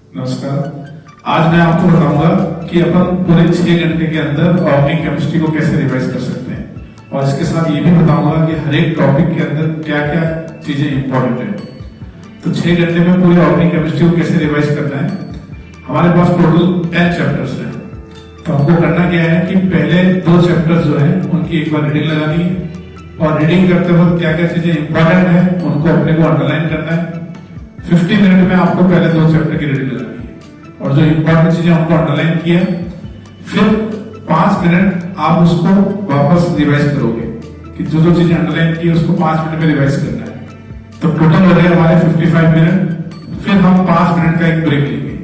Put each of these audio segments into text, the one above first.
नमस्कार। आज मैं आपको बताऊंगा कि अपन पूरे 6 घंटे के अंदर ऑर्गेनिक केमिस्ट्री को कैसे रिवाइज कर सकते हैं और इसके साथ ये भी बताऊंगा कि हर एक टॉपिक के अंदर क्या क्या चीजें इंपॉर्टेंट है। तो 6 घंटे में पूरी ऑर्गेनिक केमिस्ट्री को कैसे रिवाइज करना है। हमारे पास टोटल 10 चैप्टर्स है। तो हमको करना क्या है कि पहले 2 चैप्टर्स जो है उनकी एक बार रीडिंग लगानी है और रीडिंग करते वक्त क्या क्या चीजें इंपॉर्टेंट है उनको अपने को अंडरलाइन करना है। 50 मिनट में आपको पहले 2 चैप्टर की रीडिंग लगानी है और जो इंपॉर्टेंट चीजें हमको अंडरलाइन किया, फिर 5 मिनट आप उसको वापस रिवाइज करोगे कि जो जो चीजें अंडरलाइन की उसको 5 मिनट में रिवाइज करना है। तो टोटल हो गए हमारे 55 मिनट। फिर हम 5 मिनट का एक ब्रेक लेंगे।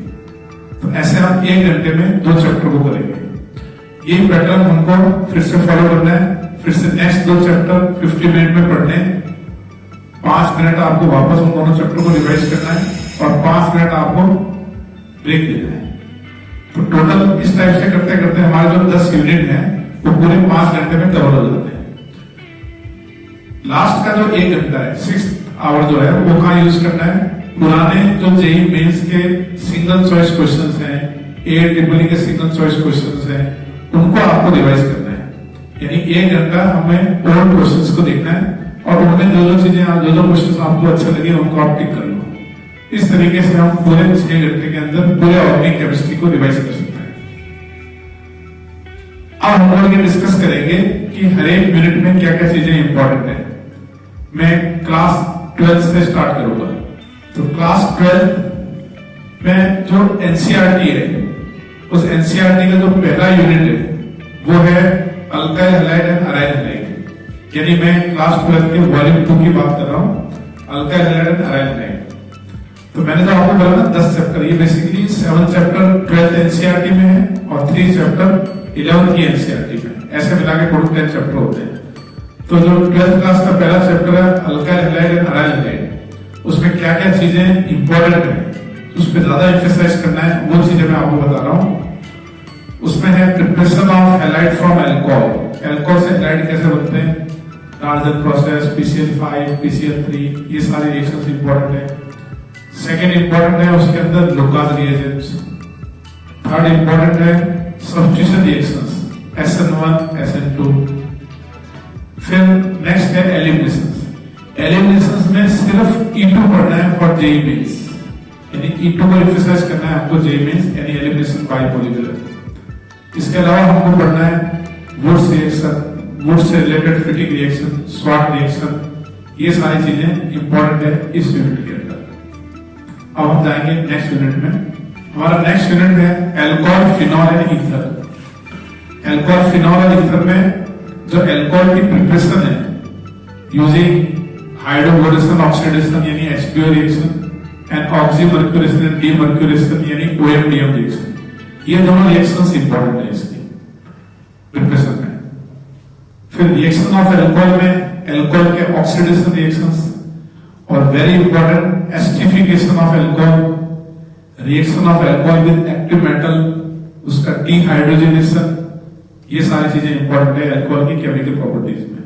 तो ऐसे हम 1 घंटे में 2 चैप्टर को करेंगे। ये पैटर्न हमको फिर से फॉलो करना है। फिर से नेक्स्ट 2 चैप्टर 50 मिनट में पढ़ने, 5 मिनट आपको वापस उन दोनों चैप्टर को रिवाइज करना है और 5 मिनट आपको ब्रेक देना है। तो टोटल इस टाइप से करते करते हमारे जो 10 यूनिट है वो पूरे 5 घंटे में कवर हो जाते हैं। लास्ट का जो 1 घंटा है, 6 आवर जो है वो कहाँ यूज करना है। पुराने जो जेई मेंस के सिंगल चॉइस क्वेश्चंस हैं, AIEEE के सिंगल चॉइस क्वेश्चंस हैं, उनको आपको रिवाइज करना है। यानी 1 घंटा हमें ओल्ड क्वेश्चंस को देखना है और उनमें जो जो चीजें जो जो क्वेश्चन आपको अच्छे लगे उनको आप टिक कर लो। इस तरीके से हम पूरे 6 घंटे के अंदर पूरे ऑर्गेनिक केमिस्ट्री को रिवाइज कर सकते हैं। अब हम लोग ये डिस्कस करेंगे कि हर एक मिनट में क्या क्या चीजें इंपॉर्टेंट है। मैं क्लास 12 से स्टार्ट करूंगा। तो क्लास 12 में जो एनसीईआरटी है, उस एनसीईआरटी का जो पहला यूनिट है वो है alkyl halide and aryl halide. यानी मैं क्लास 12 के वॉल्यूम 2 की बात कर रहा हूं, alkyl halide and aryl halide. तो मैंने जो आपको बोला ना 10 चैप्टर, ये बेसिकली 7 चैप्टर 12th एनसीईआरटी में है और 3 चैप्टर 11th की एनसीईआरटी में। ऐसे मिला के टोटल 10 चैप्टर होते हैं। तो जो 12th क्लास का पहला चैप्टर है alkyl halide and aryl halide, उसमें क्या क्या चीजें इंपॉर्टेंट है उस पर ज्यादा एम्फेसाइज करना है, वो चीजें मैं आपको बता रहा हूं। उसमें है preparation of halide from alcohol. Alcohol से हैलाइड कैसे बनते हैं, डार्जन प्रोसेस, PCl5, PCl3, ये सारे रिएक्शंस इंपॉर्टेंट है। सेकेंड इंपॉर्टेंट है उसके अंदर लुकास रिएजेंट्स। थर्ड इंपॉर्टेंट है सब्स्टिट्यूशन रिएक्शंस, SN1, SN2। फिर नेक्स्ट है एलिमिनेशंस। एलिमिनेशंस में सिर्फ E2 पढ़ना है फॉर जेई मेंस, यानी E2 को एम्फसाइज करना है आपको जेई मेंस, यानी एलिमिनेशन बाय पॉलीमर। इसके अलावा हमको पढ़ना है वुड्स रिएक्शन, वुड्स से रिलेटेड फिटिंग रिएक्शन, स्वाट रिएक्शन, ये सारी चीजें इंपॉर्टेंट है इस यूनिट के अंदर। अब हम जाएंगे नेक्स्ट यूनिट में। हमारा नेक्स्ट यूनिट है alcohol, phenol and ether. Alcohol, phenol और ईथर में जो अल्कोहल की प्रिपरेशन है यूजिंग हाइड्रोबोरेशन ऑक्सीडेशन यानी H2O reaction and oxymercuration and demercuration यानी OMDM रिएक्शन, ये दोनों रिएक्शंस इंपॉर्टेंट है इसकी प्रिपरेशन में। फिर रिएक्शन ऑफ अल्कोहल में अल्कोहल के ऑक्सीडेशन रिएक्शंस और very important esterification of alcohol, reaction of alcohol with active metal, उसका डीहाइड्रोजनेशन, ये सारी चीजें इंपॉर्टेंट है अल्कोहल की केमिकल प्रॉपर्टीज में।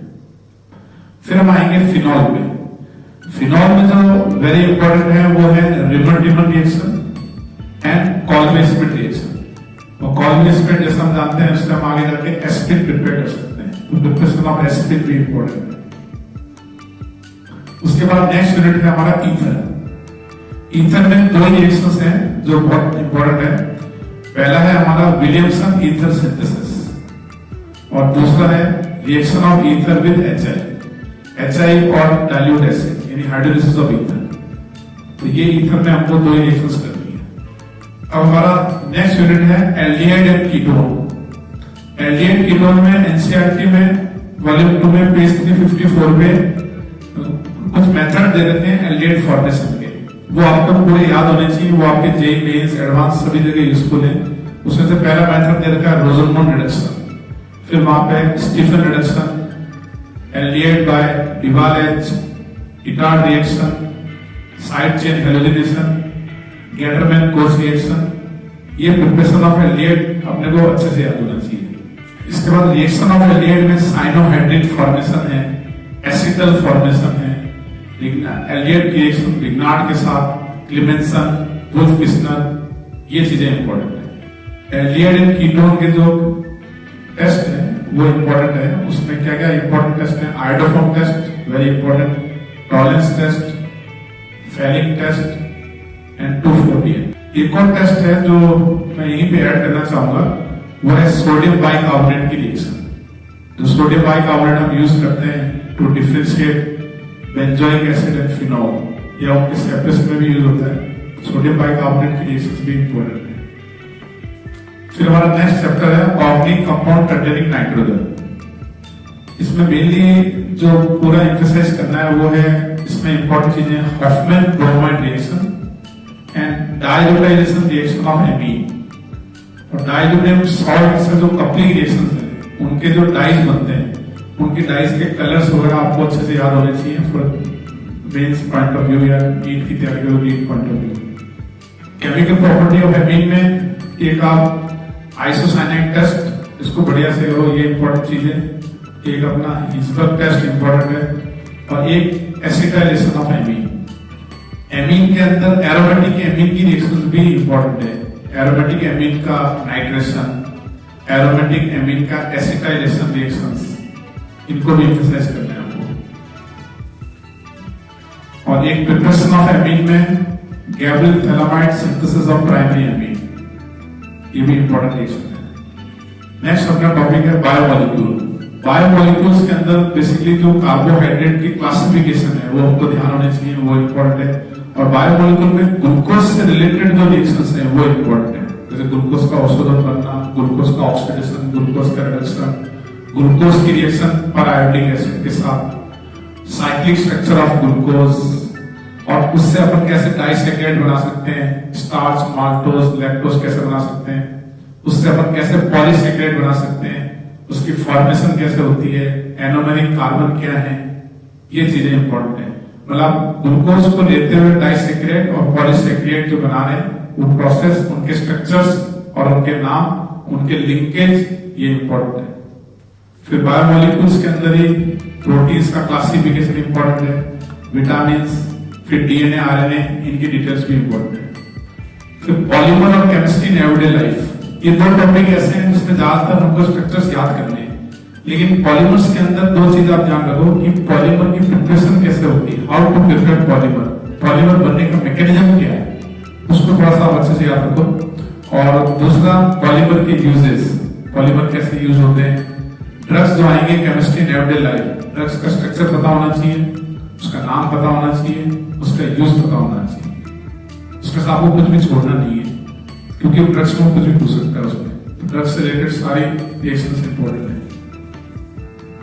फिर हम आएंगे फिनॉल में। फिनॉल में जो वेरी इंपॉर्टेंट है वो है रिमर-डिमर रिएक्शन एंड कॉल्मे-स्मिथ रिएक्शन। और कॉल्मे-स्मिथ जैसा हम जानते हैं उससे हम आगे जाके एस्पिरिन प्रिपेयर कर सकते हैं। तो प्रिपरेशन ऑफ एस्पिरिन भी इंपॉर्टेंट है। उसके बाद नेक्स्ट यूनिट है हमारा ईथर। ईथर में 2 रिएक्शंस हैं जो बहुत इंपॉर्टेंट है। पहला है हमारा विलियमसन ईथर सिंथेसिस और दूसरा है reaction of ether with HI और डाइल्यूट एसिड यानी हाइड्रोलिसिस ऑफ ईथर। तो ये ईथर में हमको 2 रिएक्शंस करनी है। अब हमारा नेक्स्ट यूनिट है aldehyde and ketone. Aldehyde ketone में एनसीईआरटी में वॉल्यूम 2 में पेज 354 में कुछ मेथड दे देते हैं एल्डिहाइड फॉर्मेशन के, वो आपको पूरे याद होने चाहिए। वो आपके जेई मेंस एडवांस सभी जगह यूजफुल है। उसमें से पहला मेथड दे रखा है रोजनमोन रिडक्शन, फिर वहां पे स्टीफन रिडक्शन, एल्डिहाइड बाय डिवाल-H, Etard reaction, side chain halogenation, Gattermann Koch reaction. ये प्रिपरेशन ऑफ एल्डिहाइड अपने को अच्छे से याद होना चाहिए। इसके बाद रिएक्शन ऑफ एल्डिहाइड में साइनोहाइड्रिक फॉर्मेशन है, एसिटल फॉर्मेशन है, एल्डिहाइड की रिएक्शन लिग्नार्ड के साथ क्लेमेंसन, वुल्फ किस्नर, ये चीजें इंपॉर्टेंट है। एल्डिहाइड एंड कीटोन के जो टेस्ट है वो इंपॉर्टेंट है। उसमें क्या क्या इंपॉर्टेंट टेस्ट है? Iodoform test very important, Tollens test, Fehling test and 2,4-DN। एक और टेस्ट है जो मैं यहीं पे ऐड करना चाहूंगा, वो है सोडियम बाइकार्बोनेट की रिएक्शन। तो सोडियम बाइकार्बोनेट हम यूज करते हैं to differentiate benzoic acid and phenol, या उनके सेपरेशन में भी यूज होता है। सोडियम बाइकार्बोनेट की रिएक्शन भी इंपॉर्टेंट है। फिर हमारा नेक्स्ट चैप्टर है ऑर्गेनिक कंपाउंड कंटेनिंग नाइट्रोजन। इसमें मेनली जो पूरा एम्फसाइज करना है वो है, इसमें इंपॉर्टेंट चीजें Hoffmann bromide reaction and diazotization reaction of amine. और डाइजोनियम सॉल्ट से जो कपलिंग रिएक्शंस हैं, उनके जो डाइज बनते हैं, उनके डाइज के कलर्स वगैरह आपको अच्छे से याद होने चाहिए for mains point of view या नीट की तैयारी के NEET point of view. Chemical property of amine में एक आप आइसोसाइनाइड टेस्ट, इसको बढ़िया से करो, ये इंपॉर्टेंट चीज है। एक अपना हिस्बर्ग टेस्ट इंपॉर्टेंट है, और एक एसिटाइलेशन ऑफ एमीन। एमीन के अंदर एरोमेटिक एमीन की रिएक्शंस भी इंपॉर्टेंट है। एरोमेटिक एमीन का नाइट्रेशन, एरोमेटिक एमीन का एसिटाइलेशन रिएक्शंस, इनको भी एम्फसाइज करना है आपको। और एक प्रिपरेशन ऑफ एमीन में Gabriel phthalimide synthesis of primary amine, ये भी इंपॉर्टेंट रिएक्शन है। नेक्स्ट अपना टॉपिक है बायोमॉलिक्यूल। बायोमॉलिक्यूल्स के अंदर बेसिकली जो कार्बोहाइड्रेट की क्लासिफिकेशन है वो हमको ध्यान होने चाहिए, वो इंपॉर्टेंट है। और बायोमॉलिक्यूल में ग्लूकोज से रिलेटेड जो रिएक्शंस हैं वो इंपॉर्टेंट है, जैसे ग्लूकोज का औषधन बनना, ग्लूकोज का ऑक्सीडेशन, ग्लूकोज का रिडक्शन, ग्लूकोज की रिएक्शन पर आयोडिक एसिड के साथ, साइक्लिक स्ट्रक्चर ऑफ ग्लूकोज, और उससे अपन कैसे डाइसैकेराइड बना सकते हैं, स्टार्च, माल्टोज, लैक्टोज कैसे बना सकते हैं, उससे अपन कैसे पॉलीसैकेराइड बना सकते हैं, उसकी फॉर्मेशन कैसे होती है, एनोमेरिक कार्बन क्या है, ये चीजें इंपॉर्टेंट है। मतलब ग्लूकोज को लेते हुए डाइसैकेराइड और पॉलीसैकेराइड जो बना रहे हैं, वो प्रोसेस, उनके स्ट्रक्चर्स और उनके नाम, उनके लिंकेज, ये इंपॉर्टेंट है। फिर बायोमॉलिक्यूल्स के अंदर ही प्रोटीन्स का क्लासिफिकेशन इंपॉर्टेंट है, विटामिन, फिर डीएनए, आरएनए, इनकी डिटेल्स भी इंपॉर्टेंट है। फिर पॉलीमर और केमिस्ट्री इन एवरीडे लाइफ, ये दो टॉपिक ऐसे हैं जिसमें ज्यादातर हमको स्ट्रक्चर्स याद करने हैं। लेकिन पॉलीमर्स के अंदर दो चीज आप ध्यान रखो कि पॉलीमर की प्रिपरेशन कैसे होती है, how to prepare polymer, polymer बनने का मैकेनिज्म क्या है, उसको थोड़ा सा अच्छे से याद रखो। और दूसरा पॉलीमर के यूजेस, पॉलीमर कैसे यूज होते हैं। ड्रग्स जो आएंगे chemistry in everyday life, drugs का स्ट्रक्चर पता होना चाहिए, उसका नाम पता होना चाहिए, उसका यूज पता होना चाहिए। उसके साथ आपको कुछ भी छोड़ना नहीं है, क्योंकि ड्रग्स को कुछ भी पूछ सकता है उसमें। तो ड्रग्स से रिलेटेड सारी रिएक्शंस इंपॉर्टेंट है।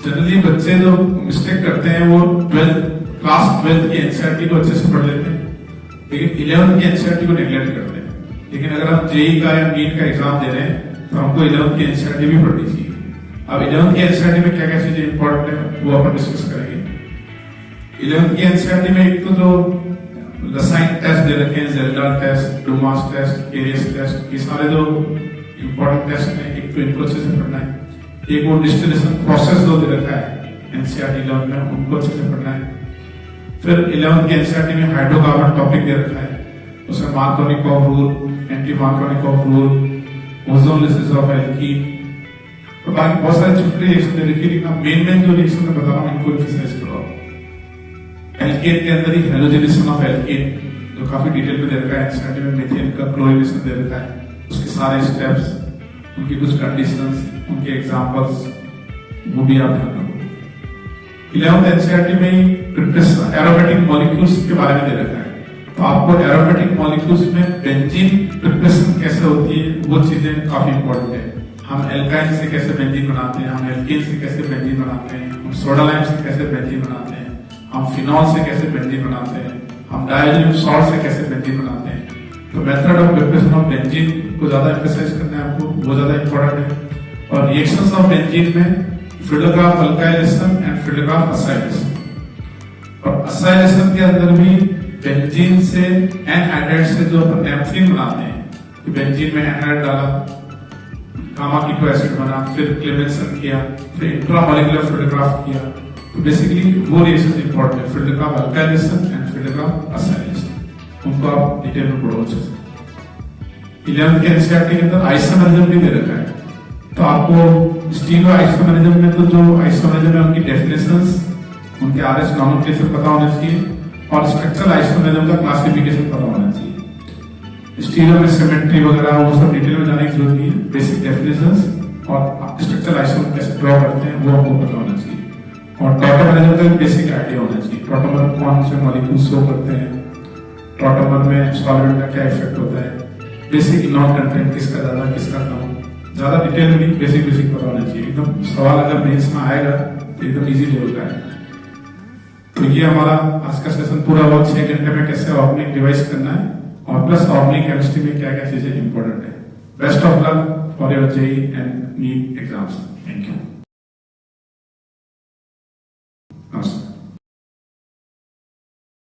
जनरली बच्चे जो मिस्टेक करते हैं वो क्लास 12 की एनसीईआरटी को अच्छे से पढ़ लेते हैं, लेकिन 11th की एनसीईआरटी को नेग्लेक्ट करते हैं। लेकिन अगर हम जेई का या नीट का एग्जाम दे रहे हैं तो हमको 11th की एनसीईआरटी भी पढ़नी चाहिए। अब 11th की एनसीईआरटी में क्या क्या चीजें इंपॉर्टेंट है वो अपन डिस्कस करेंगे। 11th की एनसीईआरटी में एक तो जो रसायन टेस्ट दे रखे हैं, Kjeldahl test, Dumas test, Carius test, ये सारे जो इंपॉर्टेंट टेस्ट हैं, एक तो इनको अच्छे से पढ़ना है। एक वो डिस्टिलेशन प्रोसेस जो दे रखा है एनसीईआरटी 11 में, उनको अच्छे से पढ़ना है। फिर 11th की एनसीईआरटी में हाइड्रोकार्बन टॉपिक दे रखा है, उसमें Markovnikov rule, anti Markovnikov rule, ozonolysis of alkene, और बाकी बहुत सारे छोटे रिएक्शन दे रखी है। मेन जो रिएक्शन मैं बता रहा हूँ इनको एम्फसाइज करो। एल्केन के अंदर ही हेलोजेनेशन ऑफ एल्केन जो काफी डिटेल में दे रखा है एनसीईआरटी में, मीथेन का क्लोरीनेशन दे रखा है, उसके सारे स्टेप्स, उनकी कुछ कंडीशंस, उनके एग्जांपल्स, वो भी आप ध्यान रखो। 11th एनसीईआरटी में प्रिपरेशन एरोमेटिक मॉलिक्यूल्स के बारे में दे रखा है, तो आपको एरोमेटिक मॉलिक्यूल्स में बेंजीन प्रिपरेशन कैसे होती है वो चीजें काफी इंपॉर्टेंट है। हम एल्काइन से कैसे बेंजीन बनाते हैं, हम एल्केन से कैसे बेंजीन बनाते हैं, हम सोडा लाइम से कैसे बेंजीन बनाते हैं, हम फिनॉल से कैसे बेंजीन बनाते हैं, हम डायजोनियम सॉल्ट से कैसे बेंजीन बनाते हैं। तो method of preparation of benzene को ज्यादा एम्फसाइज करना है आपको, वो ज्यादा इंपॉर्टेंट है। और रिएक्शंस ऑफ बेंजीन में फ्रिडोग्राफ अल्काइलेशन एंड फ्रिडोग्राफ असाइलेशन। और असाइलेशन के अंदर भी बेंजीन से एनहाइड्राइड से जो अपन नेपथलीन बनाते हैं, तो बेंजीन में एनहाइड्राइड डाला, गामा कीटो एसिड बना, फिर क्लेमेंसन किया, फिर इंट्रामॉलिक्यूलर फ्रिडोग्राफ किया। तो बेसिकली वो रिएक्शंस इंपॉर्टेंट है, फ्रिडोग्राफ अल्काइलेशन एंड फ्रिडोग्राफ असाइलेशन, उनको आप डिटेल में पढ़ो अच्छे से। 11th के एनसीईआरटी के अंदर आइसोमेरिज्म भी दे रखा है। तो आपको स्टीरियो आइसोमेरिज्म में तो जो आइसोमेरिज्म है उनकी डेफिनेशंस, उनके आरएस नॉमेनक्लेचर पता होना चाहिए और स्ट्रक्चरल आइसोमेरिज्म का क्लासिफिकेशन पता होना चाहिए। स्टीरियो में सिमेट्री वगैरह वो सब डिटेल में जाने की जरूरत नहीं है। बेसिक डेफिनेशंस और स्ट्रक्चरल आइसोमेरिज्म कैसे ड्रॉ करते हैं वो आपको पता होना चाहिए। और टॉटोमेरिज्म का बेसिक आइडिया होना चाहिए। टॉटोमर कौन से मॉलिक्यूल शो करते हैं, टॉटोमर में सॉल्वेंट का क्या इफेक्ट होता है, बेसिक इनॉन कंटेंट किसका ज्यादा किसका कम, ज्यादा डिटेल में नहीं, बेसिक पता होना चाहिए। एकदम सवाल अगर मेंस में आएगा तो एकदम इजी लेवल का है। तो ये हमारा आज का सेशन पूरा हुआ। 6 घंटे में कैसे ऑर्गेनिक डिवाइस करना है और प्लस ऑर्गेनिक केमिस्ट्री में क्या क्या चीजें इंपॉर्टेंट है। Best of luck for your JEE and NEET exams. Thank you.